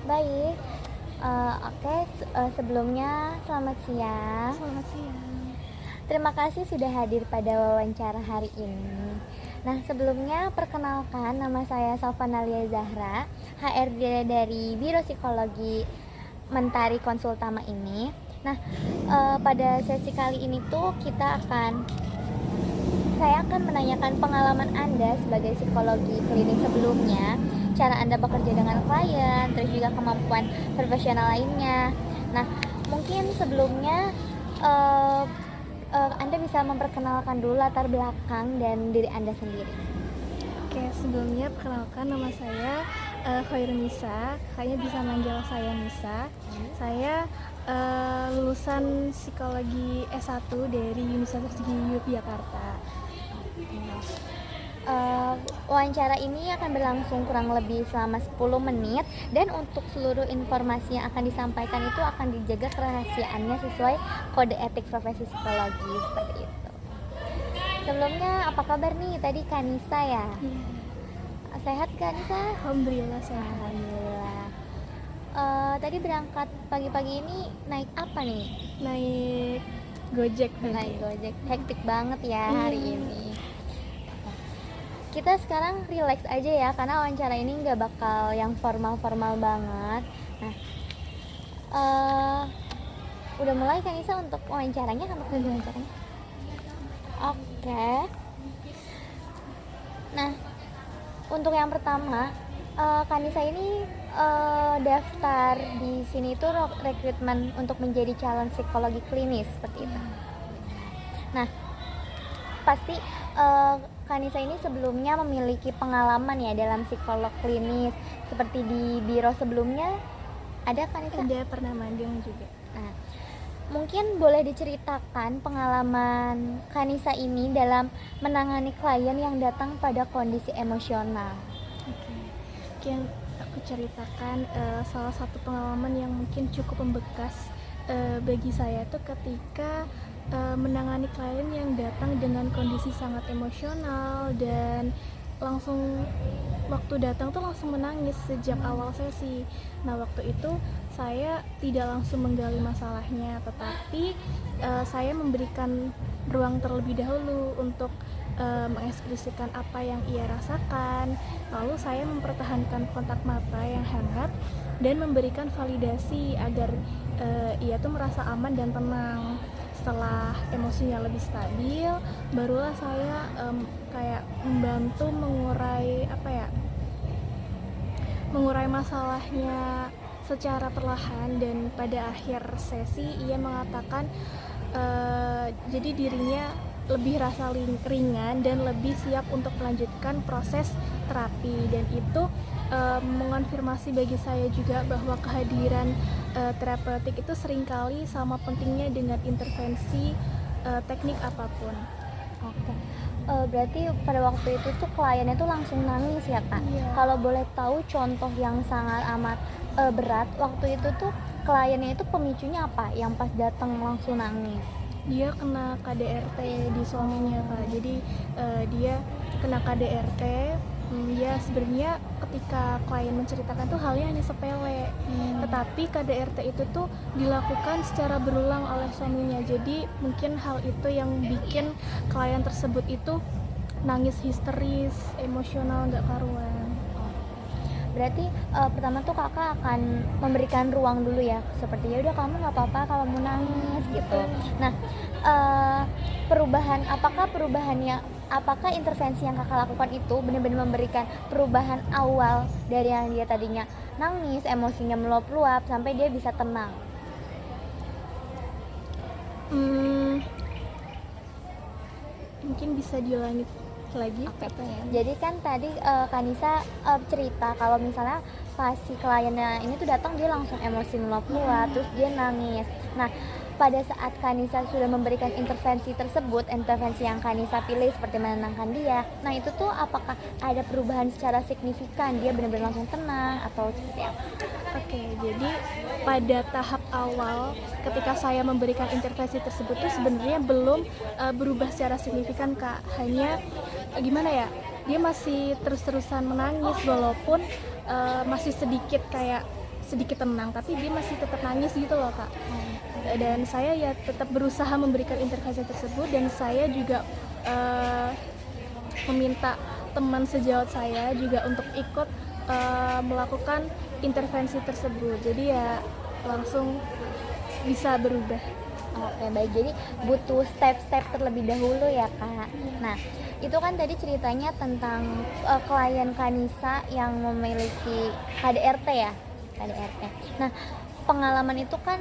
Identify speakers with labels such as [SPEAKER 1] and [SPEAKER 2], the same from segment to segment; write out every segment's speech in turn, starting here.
[SPEAKER 1] Baik, oke, sebelumnya selamat siang.
[SPEAKER 2] Selamat siang.
[SPEAKER 1] Terima kasih sudah hadir pada wawancara hari ini. Nah, sebelumnya perkenalkan, nama saya Sofanalia Zahra, HRD dari Biro Psikologi Mentari Konsultama ini. Nah, pada sesi kali ini tuh saya akan menanyakan pengalaman Anda sebagai psikologi klinis sebelumnya, cara Anda bekerja dengan klien, terus juga kemampuan profesional lainnya. Nah, mungkin sebelumnya eh, Anda bisa memperkenalkan dulu latar belakang dan diri Anda sendiri.
[SPEAKER 2] Oke, sebelumnya perkenalkan nama saya Khairun Nisa. Kayaknya bisa manggil saya Nisa. Saya lulusan psikologi S1 dari Universitas Yogyakarta.
[SPEAKER 1] Wawancara ini akan berlangsung kurang lebih selama 10 menit, dan untuk seluruh informasi yang akan disampaikan itu akan dijaga kerahasiaannya sesuai kode etik profesi psikologi, seperti itu. Sebelumnya apa kabar nih? Tadi Kanisa ya? Sehat Kak Nisa?
[SPEAKER 2] Alhamdulillah sehat.
[SPEAKER 1] Alhamdulillah. Tadi berangkat pagi-pagi ini naik apa nih?
[SPEAKER 2] Naik Gojek.
[SPEAKER 1] Naik Gojek. Hektik banget ya hari ini. Kita sekarang relax aja ya, karena wawancara ini nggak bakal yang formal-formal banget. Nah, udah mulai kan Nisa untuk wawancaranya, Oke. Nah, untuk yang pertama, Kanisa ini daftar di sini itu rekrutmen untuk menjadi calon psikologi klinis, seperti itu. Nah, pasti Kanisa ini sebelumnya memiliki pengalaman ya dalam psikolog klinis, seperti di biro sebelumnya. Ada Kanisa?
[SPEAKER 2] Ada pernah magang juga.
[SPEAKER 1] Nah, mungkin boleh diceritakan pengalaman Kanisa ini dalam menangani klien yang datang pada kondisi emosional.
[SPEAKER 2] Oke, yang aku ceritakan salah satu pengalaman yang mungkin cukup membekas bagi saya tuh ketika menangani klien yang datang dengan kondisi sangat emosional dan langsung waktu datang tuh langsung menangis sejak awal sesi. Nah, waktu itu saya tidak langsung menggali masalahnya, tetapi saya memberikan ruang terlebih dahulu untuk mengekspresikan apa yang ia rasakan. Lalu saya mempertahankan kontak mata yang hangat dan memberikan validasi agar ia tuh merasa aman dan tenang. Setelah emosinya lebih stabil, barulah saya kayak membantu mengurai masalahnya secara perlahan, dan pada akhir sesi ia mengatakan jadi dirinya lebih rasa ringan dan lebih siap untuk melanjutkan proses terapi, dan itu mengonfirmasi bagi saya juga bahwa kehadiran terapeutik itu seringkali sama pentingnya dengan intervensi teknik apapun.
[SPEAKER 1] Oke. Berarti pada waktu itu tuh kliennya tuh langsung nangis ya Kak?
[SPEAKER 2] Iya.
[SPEAKER 1] Kalau boleh tahu contoh yang sangat amat berat waktu itu tuh kliennya itu pemicunya apa yang pas datang langsung nangis?
[SPEAKER 2] Dia kena KDRT di suaminya Kak. Jadi dia kena KDRT. Ya sebenarnya ketika klien menceritakan tuh halnya hanya sepele, tetapi KDRT itu tuh dilakukan secara berulang oleh suaminya. Jadi mungkin hal itu yang bikin klien tersebut itu nangis histeris, emosional nggak karuan.
[SPEAKER 1] Berarti pertama tuh kakak akan memberikan ruang dulu ya, seperti ya udah kamu nggak apa-apa kalau mau nangis gitu. Nah, apakah intervensi yang kakak lakukan itu benar-benar memberikan perubahan awal dari yang dia tadinya nangis, emosinya meluap-luap sampai dia bisa tenang?
[SPEAKER 2] Mungkin bisa diulangi lagi
[SPEAKER 1] pertanyaan. Jadi kan tadi Kanisa cerita kalau misalnya pas si kliennya ini tuh datang dia langsung emosi meluap-luap, terus dia nangis. Nah, pada saat Kanisa sudah memberikan intervensi tersebut, intervensi yang Kanisa pilih seperti menenangkan dia, nah itu tuh apakah ada perubahan secara signifikan? Dia benar-benar langsung tenang atau seperti apa?
[SPEAKER 2] Oke, jadi pada tahap awal ketika saya memberikan intervensi tersebut tuh sebenarnya belum berubah secara signifikan Kak. Hanya gimana ya, dia masih terus-terusan menangis walaupun masih sedikit kayak sedikit tenang, tapi dia masih tetap nangis gitu loh Kak. Dan saya ya tetap berusaha memberikan intervensi tersebut, dan saya juga meminta teman sejawat saya juga untuk ikut melakukan intervensi tersebut. Jadi ya langsung bisa berubah.
[SPEAKER 1] Oke, baik. Jadi butuh step-step terlebih dahulu ya, Kak. Nah, itu kan tadi ceritanya tentang klien Kanisa yang memiliki KDRT ya, KDRT. Nah, pengalaman itu kan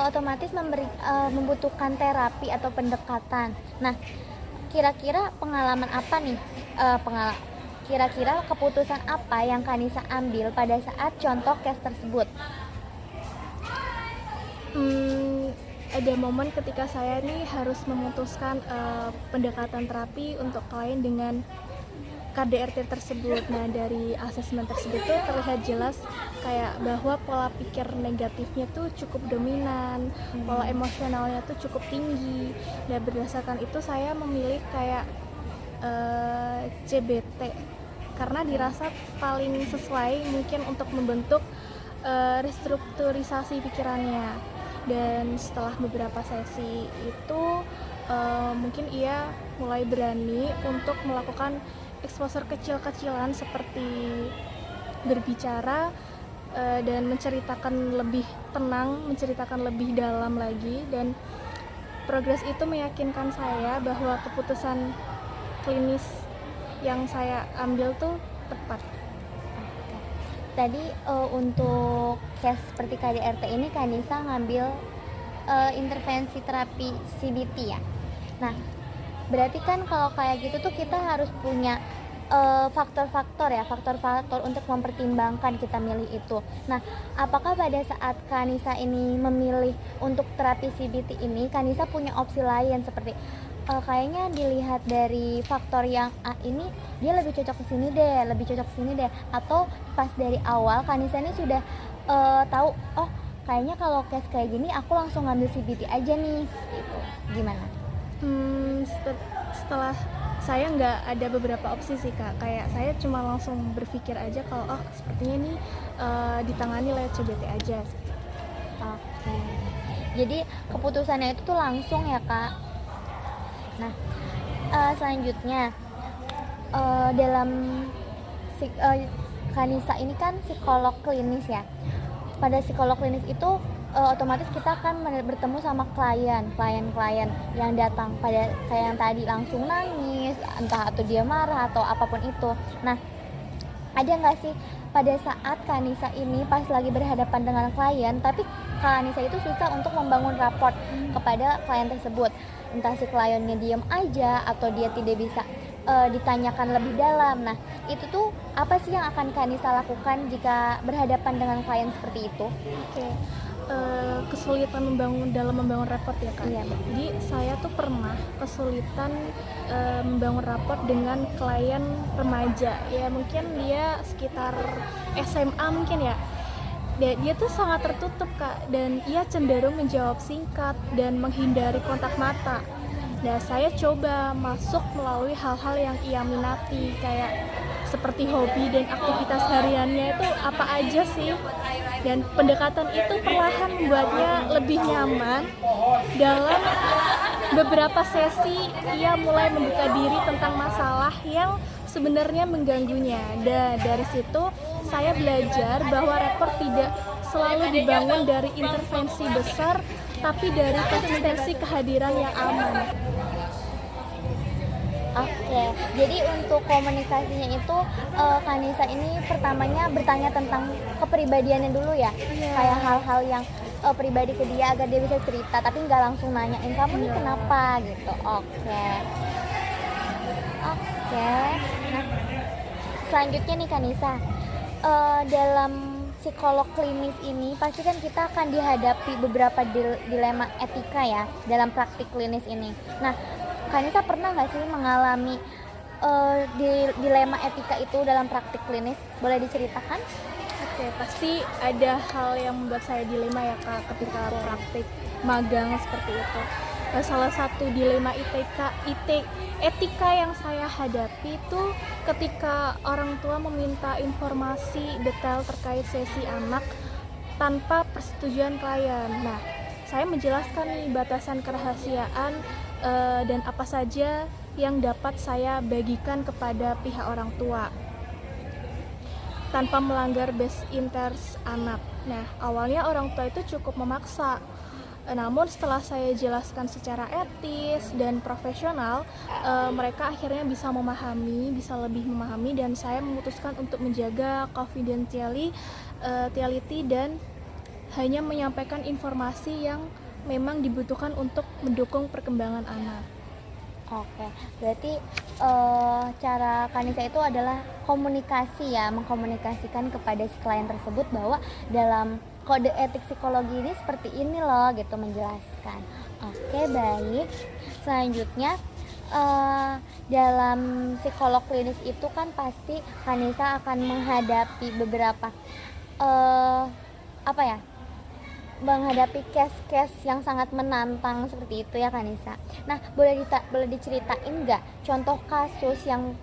[SPEAKER 1] otomatis membutuhkan terapi atau pendekatan. Nah, kira-kira pengalaman apa nih? Kira-kira keputusan apa yang Kanisa ambil pada saat contoh case tersebut?
[SPEAKER 2] Ada momen ketika saya nih harus memutuskan pendekatan terapi untuk klien dengan KDRT tersebut. Nah, dari asesmen tersebut tuh terlihat jelas kayak bahwa pola pikir negatifnya tuh cukup dominan, pola emosionalnya tuh cukup tinggi. Dan berdasarkan itu saya memilih kayak CBT karena dirasa paling sesuai mungkin untuk membentuk restrukturisasi pikirannya. Dan setelah beberapa sesi itu mungkin ia mulai berani untuk melakukan exposure kecil-kecilan seperti berbicara dan menceritakan lebih tenang, menceritakan lebih dalam lagi. Dan progres itu meyakinkan saya bahwa keputusan klinis yang saya ambil tuh tepat.
[SPEAKER 1] Tadi untuk case seperti KDRT ini Kanisa ngambil intervensi terapi CBT ya. Nah, berarti kan kalau kayak gitu tuh kita harus punya faktor-faktor untuk mempertimbangkan kita milih itu. Nah, apakah pada saat Kanisa ini memilih untuk terapi CBT ini, Kanisa punya opsi lain seperti kayaknya dilihat dari faktor yang A ini dia lebih cocok ke sini deh, atau pas dari awal Kanisa ini sudah tahu, oh kayaknya kalau case kayak gini aku langsung ngambil CBT aja nih gitu. Gimana?
[SPEAKER 2] Setelah saya nggak ada beberapa opsi sih Kak, kayak saya cuma langsung berpikir aja kalau sepertinya ini ditangani lewat CBT aja.
[SPEAKER 1] Oke. Jadi keputusannya itu tuh langsung ya Kak. Nah, selanjutnya dalam Kanisa ini kan psikolog klinis ya. Pada psikolog klinis itu otomatis kita akan bertemu sama klien yang datang pada kayak yang tadi langsung nangis, entah atau dia marah atau apapun itu. Nah, ada nggak sih pada saat Kanisa ini pas lagi berhadapan dengan klien, tapi Kanisa itu susah untuk membangun rapport kepada klien tersebut, entah si kliennya diam aja atau dia tidak bisa ditanyakan lebih dalam. Nah, itu tuh apa sih yang akan Kanisa lakukan jika berhadapan dengan klien seperti itu?
[SPEAKER 2] Oke. Kesulitan membangun rapport ya Kak.
[SPEAKER 1] Iya.
[SPEAKER 2] Jadi saya tuh pernah kesulitan membangun rapport dengan klien remaja. Ya mungkin dia sekitar SMA mungkin ya. Dia tuh sangat tertutup Kak, dan ia cenderung menjawab singkat dan menghindari kontak mata. Nah, saya coba masuk melalui hal-hal yang ia minati, kayak seperti hobi dan aktivitas hariannya itu apa aja sih. Dan pendekatan itu perlahan membuatnya lebih nyaman. Dalam beberapa sesi, ia mulai membuka diri tentang masalah yang sebenarnya mengganggunya. Dan dari situ, saya belajar bahwa rapport tidak selalu dibangun dari intervensi besar, tapi dari konsistensi kehadiran yang aman.
[SPEAKER 1] Oke, jadi untuk komunikasinya itu Kanisa ini pertamanya bertanya tentang kepribadiannya dulu ya, kayak hal-hal yang pribadi ke dia agar dia bisa cerita, tapi nggak langsung nanyain kamu nih kenapa gitu. Oke. Nah, selanjutnya nih Kanisa, dalam psikolog klinis ini pasti kan kita akan dihadapi beberapa dilema etika ya dalam praktik klinis ini. Nah, Kanisa pernah nggak sih mengalami dilema etika itu dalam praktik klinis? Boleh diceritakan?
[SPEAKER 2] Oke, pasti ada hal yang membuat saya dilema ya Kak ketika praktik magang seperti itu. Salah satu dilema etika yang saya hadapi itu ketika orang tua meminta informasi detail terkait sesi anak tanpa persetujuan klien. Nah, saya menjelaskan nih batasan kerahasiaan dan apa saja yang dapat saya bagikan kepada pihak orang tua tanpa melanggar best interest anak. Nah, awalnya orang tua itu cukup memaksa. Namun setelah saya jelaskan secara etis dan profesional, mereka akhirnya bisa lebih memahami, dan saya memutuskan untuk menjaga confidentiality dan hanya menyampaikan informasi yang memang dibutuhkan untuk mendukung perkembangan anak.
[SPEAKER 1] Oke, berarti cara Kanisa itu adalah komunikasi ya, mengkomunikasikan kepada si klien tersebut bahwa dalam kode etik psikologi ini seperti ini loh gitu, menjelaskan. Oke, baik. Selanjutnya dalam psikolog klinis itu kan pasti Kanisa akan menghadapi beberapa menghadapi case-case yang sangat menantang seperti itu ya Kanisa. Nah, boleh diceritain nggak contoh kasus yang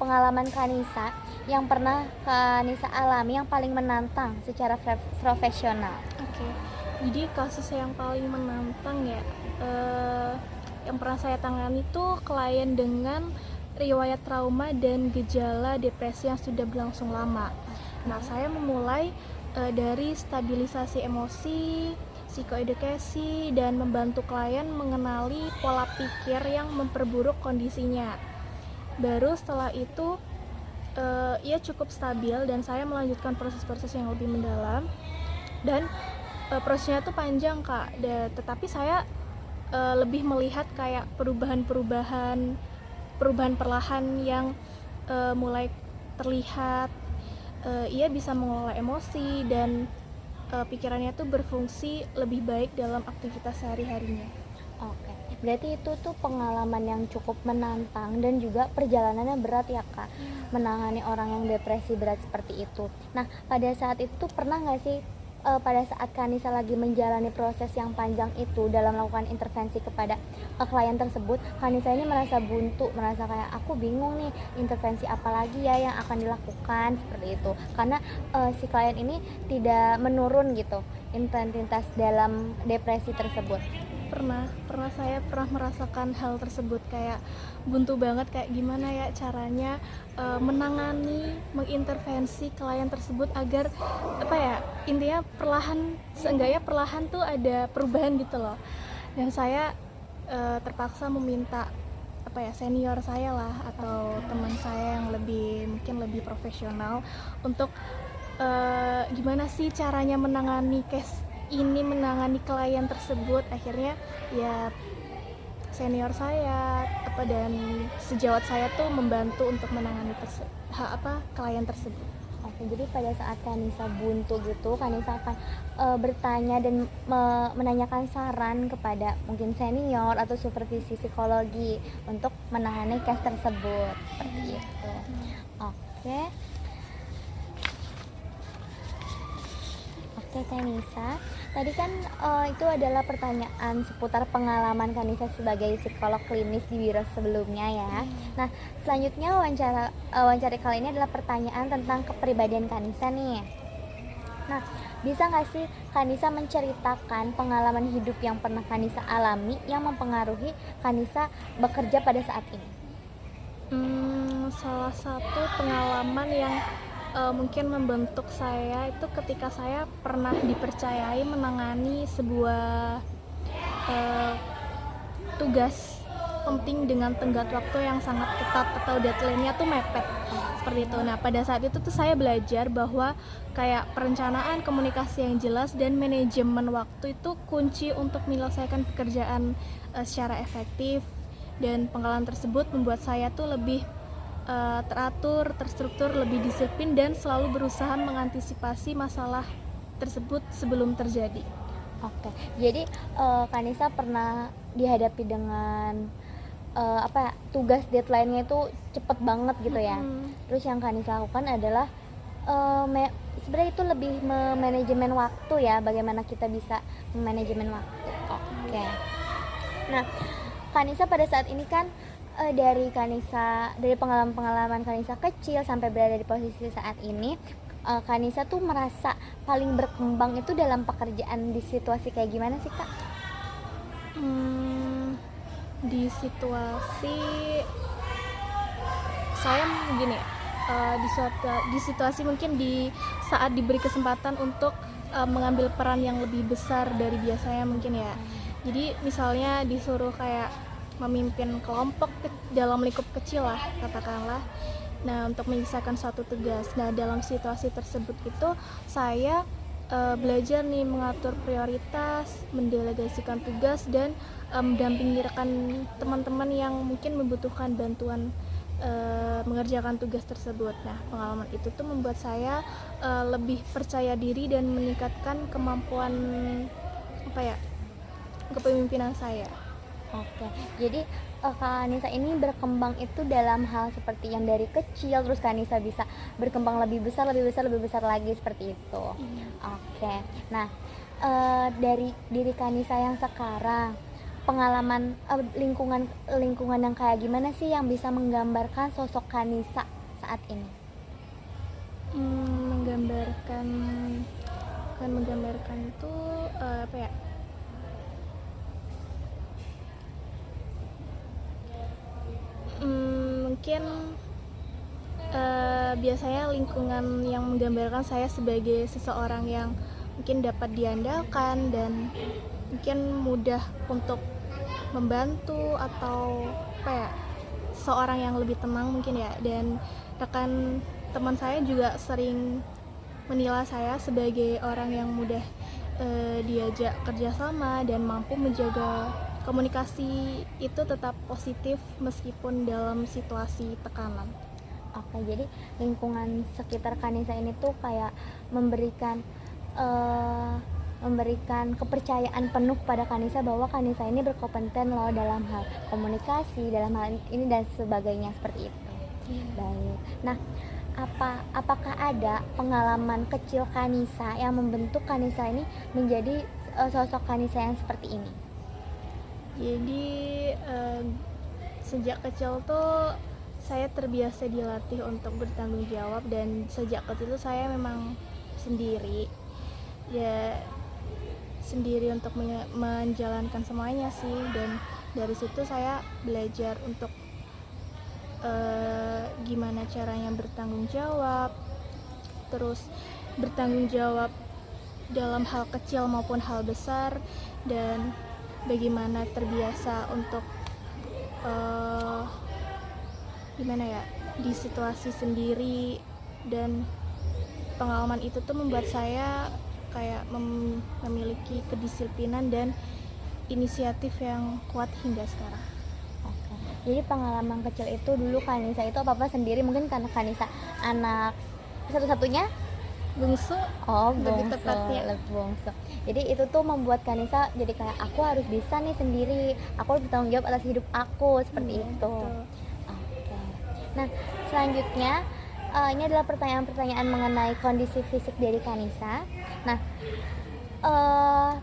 [SPEAKER 1] pengalaman Kanisa yang pernah Kanisa alami yang paling menantang secara profesional?
[SPEAKER 2] Oke, jadi kasus yang paling menantang ya, yang pernah saya tangani itu klien dengan riwayat trauma dan gejala depresi yang sudah berlangsung lama. Nah, saya memulai dari stabilisasi emosi, psikoedukasi, dan membantu klien mengenali pola pikir yang memperburuk kondisinya. Baru setelah itu ia cukup stabil dan saya melanjutkan proses-proses yang lebih mendalam, dan prosesnya tuh panjang Kak, tetapi saya lebih melihat kayak perubahan perlahan yang mulai terlihat. Ia bisa mengelola emosi dan pikirannya tuh berfungsi lebih baik dalam aktivitas sehari-harinya.
[SPEAKER 1] Oke, berarti itu tuh pengalaman yang cukup menantang dan juga perjalanannya berat ya Kak, menangani orang yang depresi berat seperti itu. Nah, pada saat itu pernah nggak sih pada saat Kanisa lagi menjalani proses yang panjang itu dalam melakukan intervensi kepada klien tersebut, Kanisa ini merasa buntu, merasa kayak aku bingung nih intervensi apa lagi ya yang akan dilakukan seperti itu, karena si klien ini tidak menurun gitu intensitas dalam depresi tersebut.
[SPEAKER 2] Saya pernah merasakan hal tersebut, kayak buntu banget, kayak gimana ya caranya mengintervensi klien tersebut agar intinya seenggaknya perlahan tuh ada perubahan gitu loh. Dan saya terpaksa meminta senior saya lah atau teman saya yang mungkin lebih profesional untuk gimana sih caranya menangani klien tersebut. Akhirnya ya senior saya dan sejawat saya tuh membantu untuk menangani klien tersebut.
[SPEAKER 1] Oke, jadi pada saat Kanisa buntu gitu, Kanisa akan bertanya dan menanyakan saran kepada mungkin senior atau supervisi psikologi untuk menangani case tersebut seperti itu. Oke Kanisa, tadi kan itu adalah pertanyaan seputar pengalaman Kanisa sebagai psikolog klinis di Wiro sebelumnya ya. Nah, selanjutnya wawancara kali ini adalah pertanyaan tentang kepribadian Kanisa nih. Nah, bisa nggak sih Kanisa menceritakan pengalaman hidup yang pernah Kanisa alami yang mempengaruhi Kanisa bekerja pada saat ini?
[SPEAKER 2] Salah satu pengalaman yang mungkin membentuk saya itu ketika saya pernah dipercayai menangani sebuah tugas penting dengan tenggat waktu yang sangat ketat atau deadline-nya tuh mepet seperti itu. Nah, pada saat itu tuh saya belajar bahwa kayak perencanaan, komunikasi yang jelas, dan manajemen waktu itu kunci untuk menyelesaikan pekerjaan secara efektif. Dan pengalaman tersebut membuat saya tuh lebih teratur, terstruktur, lebih disiplin, dan selalu berusaha mengantisipasi masalah tersebut sebelum terjadi.
[SPEAKER 1] Oke, jadi Kanisa pernah dihadapi dengan tugas deadline-nya itu cepet banget gitu ya. Terus yang Kanisa lakukan adalah sebenarnya itu lebih manajemen waktu ya, bagaimana kita bisa manajemen waktu. Oke. Nah, Kanisa pada saat ini kan dari pengalaman-pengalaman Kanisa kecil sampai berada di posisi saat ini, Kanisa tuh merasa paling berkembang itu dalam pekerjaan di situasi kayak gimana sih Kak?
[SPEAKER 2] Di situasi saya gini, di situasi mungkin di saat diberi kesempatan untuk mengambil peran yang lebih besar dari biasanya mungkin ya. Jadi misalnya disuruh kayak memimpin kelompok dalam lingkup kecil lah katakanlah. Nah, untuk menyelesaikan suatu tugas. Nah, dalam situasi tersebut itu saya belajar nih mengatur prioritas, mendelegasikan tugas dan mendampingi rekan teman-teman yang mungkin membutuhkan bantuan mengerjakan tugas tersebut. Nah, pengalaman itu tuh membuat saya lebih percaya diri dan meningkatkan kemampuan kepemimpinan saya.
[SPEAKER 1] Oke, jadi Kak Anissa ini berkembang itu dalam hal seperti yang dari kecil, terus Kak Anissa bisa berkembang lebih besar lagi seperti itu. Oke, nah dari diri Kak Anissa yang sekarang, pengalaman lingkungan yang kayak gimana sih yang bisa menggambarkan sosok Kak Anissa saat ini?
[SPEAKER 2] Menggambarkan itu apa ya? Mungkin biasanya lingkungan yang menggambarkan saya sebagai seseorang yang mungkin dapat diandalkan dan mungkin mudah untuk membantu atau seorang yang lebih tenang mungkin ya. Dan rekan teman saya juga sering menilai saya sebagai orang yang mudah diajak kerjasama dan mampu menjaga komunikasi itu tetap positif meskipun dalam situasi tekanan.
[SPEAKER 1] Oke, jadi lingkungan sekitar Kanisa ini tuh kayak memberikan kepercayaan penuh pada Kanisa bahwa Kanisa ini berkompeten loh dalam hal komunikasi, dalam hal ini dan sebagainya seperti itu. Baik. Nah, apakah ada pengalaman kecil Kanisa yang membentuk Kanisa ini menjadi sosok Kanisa yang seperti ini?
[SPEAKER 2] Jadi sejak kecil tuh saya terbiasa dilatih untuk bertanggung jawab, dan sejak kecil tuh saya memang sendiri untuk menjalankan semuanya sih. Dan dari situ saya belajar untuk gimana caranya bertanggung jawab, terus bertanggung jawab dalam hal kecil maupun hal besar, dan bagaimana terbiasa untuk di situasi sendiri. Dan pengalaman itu tuh membuat saya kayak memiliki kedisiplinan dan inisiatif yang kuat hingga sekarang.
[SPEAKER 1] Oke. Jadi pengalaman kecil itu dulu Kanisa itu apa-apa sendiri, mungkin karena Kanisa anak satu-satunya?
[SPEAKER 2] Bungsu.
[SPEAKER 1] Lebih tepatnya bungsu. Jadi itu tuh membuat Kanisa jadi kayak aku harus bisa nih sendiri, aku harus bertanggung jawab atas hidup aku seperti itu.
[SPEAKER 2] Betul.
[SPEAKER 1] Oke. Nah, selanjutnya ini adalah pertanyaan-pertanyaan mengenai kondisi fisik dari Kanisa. Nah,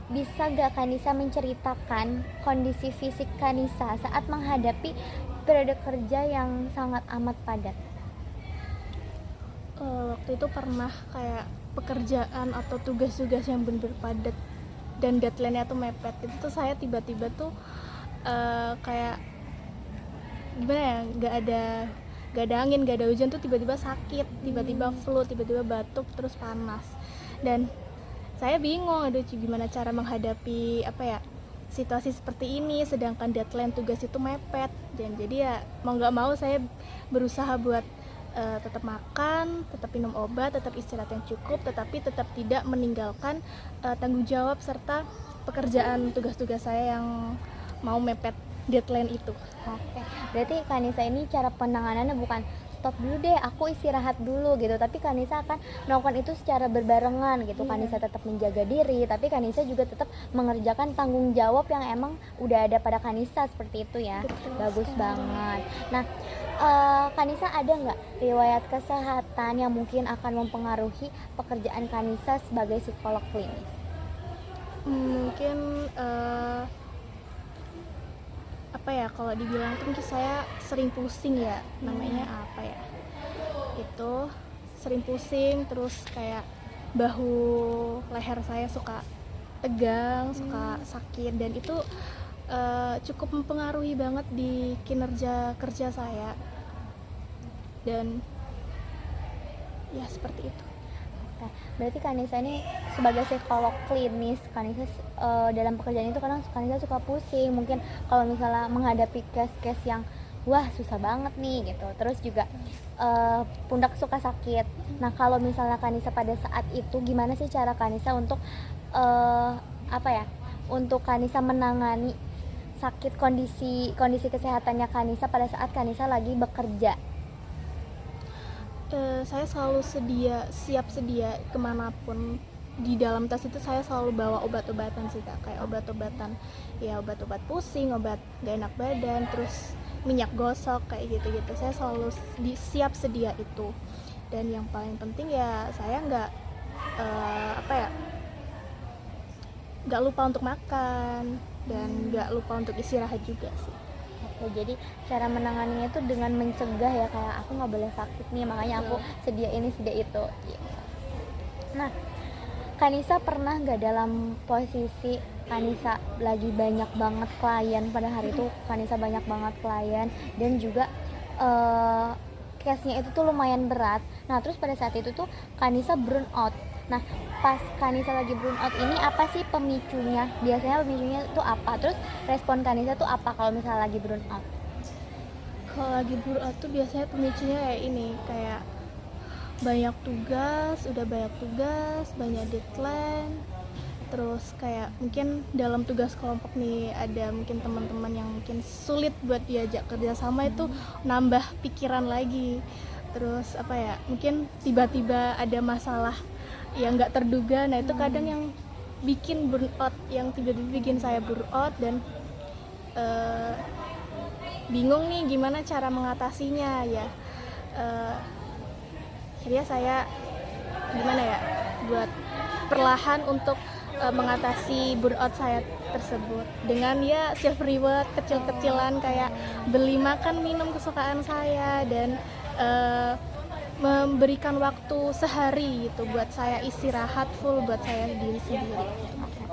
[SPEAKER 1] bisa gak Kanisa menceritakan kondisi fisik Kanisa saat menghadapi periode kerja yang sangat amat padat?
[SPEAKER 2] Waktu itu pernah kayak pekerjaan atau tugas-tugas yang benar-benar padat dan deadline-nya tuh mepet. Itu tuh saya tiba-tiba tuh kayak gimana ya, gak ada angin, gak ada hujan tuh tiba-tiba sakit, tiba-tiba flu, tiba-tiba batuk, terus panas. Dan saya bingung, gimana cara menghadapi situasi seperti ini sedangkan deadline tugas itu mepet. Dan jadi ya mau gak mau saya berusaha buat tetap makan, tetap minum obat, tetap istirahat yang cukup, tetapi tetap tidak meninggalkan tanggung jawab serta pekerjaan tugas-tugas saya yang mau mepet deadline itu.
[SPEAKER 1] Oke, berarti Kanisa ini cara penanganannya bukan stop dulu deh, aku istirahat dulu gitu, tapi Kanisa akan melakukan itu secara berbarengan gitu. Kanisa tetap menjaga diri, tapi Kanisa juga tetap mengerjakan tanggung jawab yang emang udah ada pada Kanisa seperti itu ya.
[SPEAKER 2] Betul
[SPEAKER 1] Bagus
[SPEAKER 2] sekali.
[SPEAKER 1] banget. Nah, Kanisa ada nggak riwayat kesehatan yang mungkin akan mempengaruhi pekerjaan Kanisa sebagai psikolog klinis?
[SPEAKER 2] Mungkin kalau dibilang tuh mungkin saya sering pusing ya, namanya itu sering pusing, terus kayak bahu leher saya suka tegang, suka sakit, dan itu cukup mempengaruhi banget di kinerja kerja saya. Dan ya seperti itu.
[SPEAKER 1] Oke, berarti Kanisa ini sebagai psikolog klinis, Kanisa dalam pekerjaan itu kadang Kanisa suka pusing, mungkin kalau misalnya menghadapi case-case yang wah susah banget nih gitu, terus juga pundak suka sakit. Nah kalau misalnya Kanisa pada saat itu gimana sih cara Kanisa untuk untuk Kanisa menangani sakit, kondisi kesehatannya Kanisa pada saat Kanisa lagi bekerja?
[SPEAKER 2] Saya selalu siap sedia kemanapun. Di dalam tas itu saya selalu bawa obat-obatan sih Kak, kayak obat-obatan, ya obat-obat pusing, obat gak enak badan, terus minyak gosok kayak gitu-gitu. Saya selalu siap sedia itu. Dan yang paling penting ya saya nggak lupa untuk makan dan nggak lupa untuk istirahat juga sih.
[SPEAKER 1] Oke, jadi cara menanganinya itu dengan mencegah ya, kayak aku nggak boleh sakit nih, makanya aku sedia ini sedia itu gitu. Nah Kanisa pernah nggak dalam posisi Kanisa lagi banyak banget klien, pada hari itu Kanisa banyak banget klien dan juga case-nya itu tuh lumayan berat. Nah terus pada saat itu tuh Kanisa burn out. Nah pas Kanisa lagi burn out ini apa sih pemicunya? Biasanya pemicunya tuh apa? Terus respon Kanisa tuh apa kalau misalnya lagi burn out?
[SPEAKER 2] Kalau lagi burn out tuh biasanya pemicunya kayak banyak tugas, banyak deadline, terus kayak mungkin dalam tugas kelompok nih ada mungkin teman-teman yang mungkin sulit buat diajak kerjasama, itu nambah pikiran lagi. Terus mungkin tiba-tiba ada masalah yang nggak terduga, nah itu kadang yang bikin burnout, yang tiba-tiba bikin saya burnout dan bingung nih gimana cara mengatasinya ya. Akhirnya saya buat perlahan untuk mengatasi burnout saya tersebut dengan ya self reward kecil-kecilan, kayak beli makan minum kesukaan saya dan memberikan waktu sehari gitu buat saya istirahat full buat saya diri sendiri.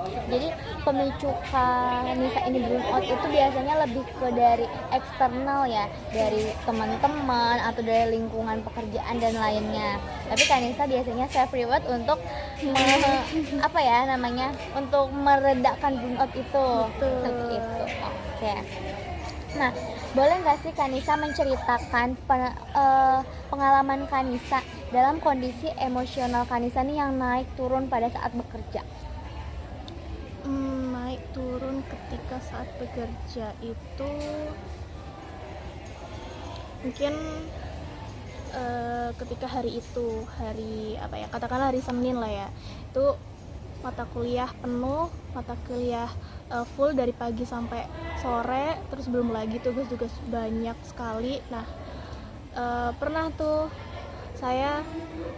[SPEAKER 1] Jadi pemicu Kanisa ini burnout itu biasanya lebih ke dari eksternal ya, dari teman-teman atau dari lingkungan pekerjaan dan lainnya. Tapi Kanisa biasanya self reward untuk untuk meredakan burnout itu. Seperti itu. Oke. Nah, boleh nggak sih Kanisa menceritakan pengalaman Kanisa dalam kondisi emosional Kanisa nih yang naik turun pada saat bekerja?
[SPEAKER 2] Naik turun ketika saat bekerja itu mungkin ketika katakanlah hari Senin lah ya, itu mata kuliah penuh, mata kuliah full dari pagi sampai sore, terus belum lagi tugas-tugas banyak sekali. Nah pernah tuh saya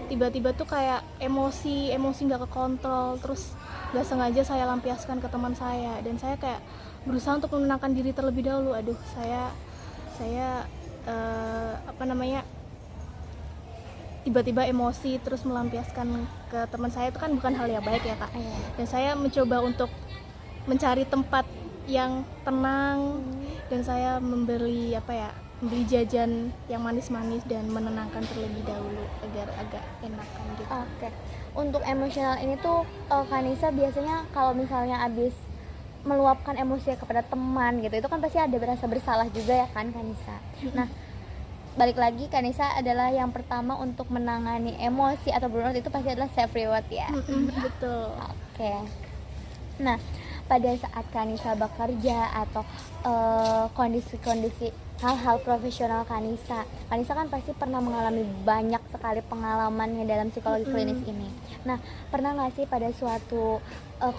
[SPEAKER 2] tiba-tiba tuh kayak emosi nggak kekontrol, terus nggak sengaja saya lampiaskan ke teman saya, dan saya kayak berusaha untuk menenangkan diri terlebih dahulu. Aduh, saya tiba-tiba emosi terus melampiaskan ke teman saya, itu kan bukan hal yang baik ya Kak. Dan saya mencoba untuk mencari tempat yang tenang, dan saya membeli jajan yang manis-manis dan menenangkan terlebih dahulu agar agak enakan gitu.
[SPEAKER 1] Oke. Untuk emosional ini tuh Kanisa biasanya kalau misalnya abis meluapkan emosi kepada teman gitu, itu kan pasti ada rasa bersalah juga ya kan Kanisa. Nah balik lagi, Kanisa adalah yang pertama untuk menangani emosi atau burnout itu pasti adalah self reward ya.
[SPEAKER 2] Betul.
[SPEAKER 1] Oke. Nah pada saat Kanisa bekerja atau kondisi-kondisi hal-hal profesional Kanisa kan pasti pernah mengalami banyak sekali pengalamannya dalam psikologi klinis ini. Nah pernah nggak sih pada suatu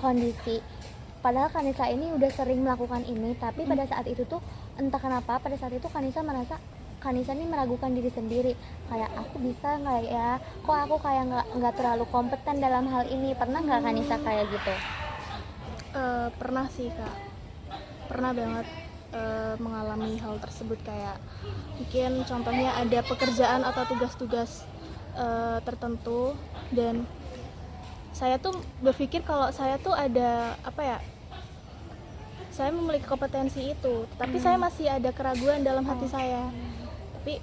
[SPEAKER 1] kondisi, padahal Kanisa ini udah sering melakukan ini, tapi pada saat itu tuh entah kenapa pada saat itu Kanisa merasa Kanisa ini meragukan diri sendiri, kayak aku bisa nggak ya, kok aku kayak nggak terlalu kompeten dalam hal ini. Pernah nggak Kanisa kayak gitu?
[SPEAKER 2] Pernah sih Kak, pernah banget mengalami hal tersebut. Kayak mungkin contohnya ada pekerjaan atau tugas-tugas tertentu, dan saya tuh berpikir kalau saya tuh ada saya memiliki kompetensi itu, tapi saya masih ada keraguan dalam hati saya. Tapi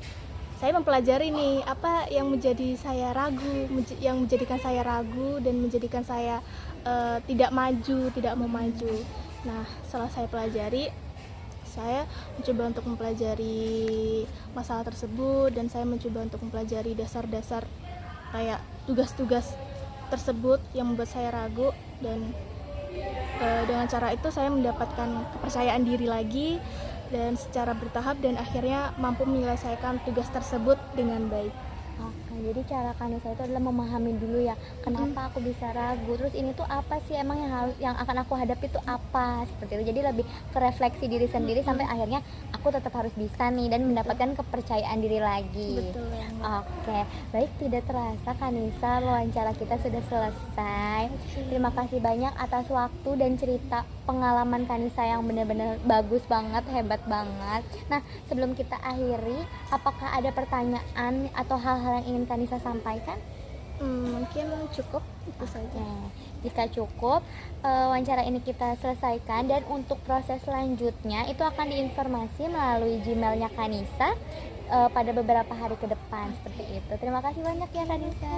[SPEAKER 2] saya mempelajari nih apa yang menjadi saya ragu, yang menjadikan saya ragu dan menjadikan saya tidak mau maju. Nah, setelah saya pelajari, saya mencoba untuk mempelajari masalah tersebut, dan saya mencoba untuk mempelajari dasar-dasar kayak tugas-tugas tersebut yang membuat saya ragu, dan dengan cara itu saya mendapatkan kepercayaan diri lagi dan secara bertahap, dan akhirnya mampu menyelesaikan tugas tersebut dengan baik.
[SPEAKER 1] Oke, jadi cara Kanisa itu adalah memahami dulu ya, kenapa aku bisa ragu, terus ini tuh apa sih emang yang akan aku hadapi itu apa, seperti itu. Jadi lebih ke refleksi diri sendiri sampai akhirnya aku tetap harus bisa nih dan mendapatkan kepercayaan diri lagi.
[SPEAKER 2] Betul banget.
[SPEAKER 1] Oke, baik, tidak terasa Kanisa, wawancara kita sudah selesai. Terima kasih banyak atas waktu dan cerita pengalaman Kanisa yang benar-benar bagus banget, hebat banget. Nah, sebelum kita akhiri, apakah ada pertanyaan atau hal-hal yang ingin Kanisa sampaikan?
[SPEAKER 2] Mungkin cukup itu saja.
[SPEAKER 1] Jika cukup, wawancara ini kita selesaikan, dan untuk proses selanjutnya itu akan diinformasi melalui Gmailnya Kanisa pada beberapa hari ke depan, seperti itu. Terima kasih banyak ya Kanisa.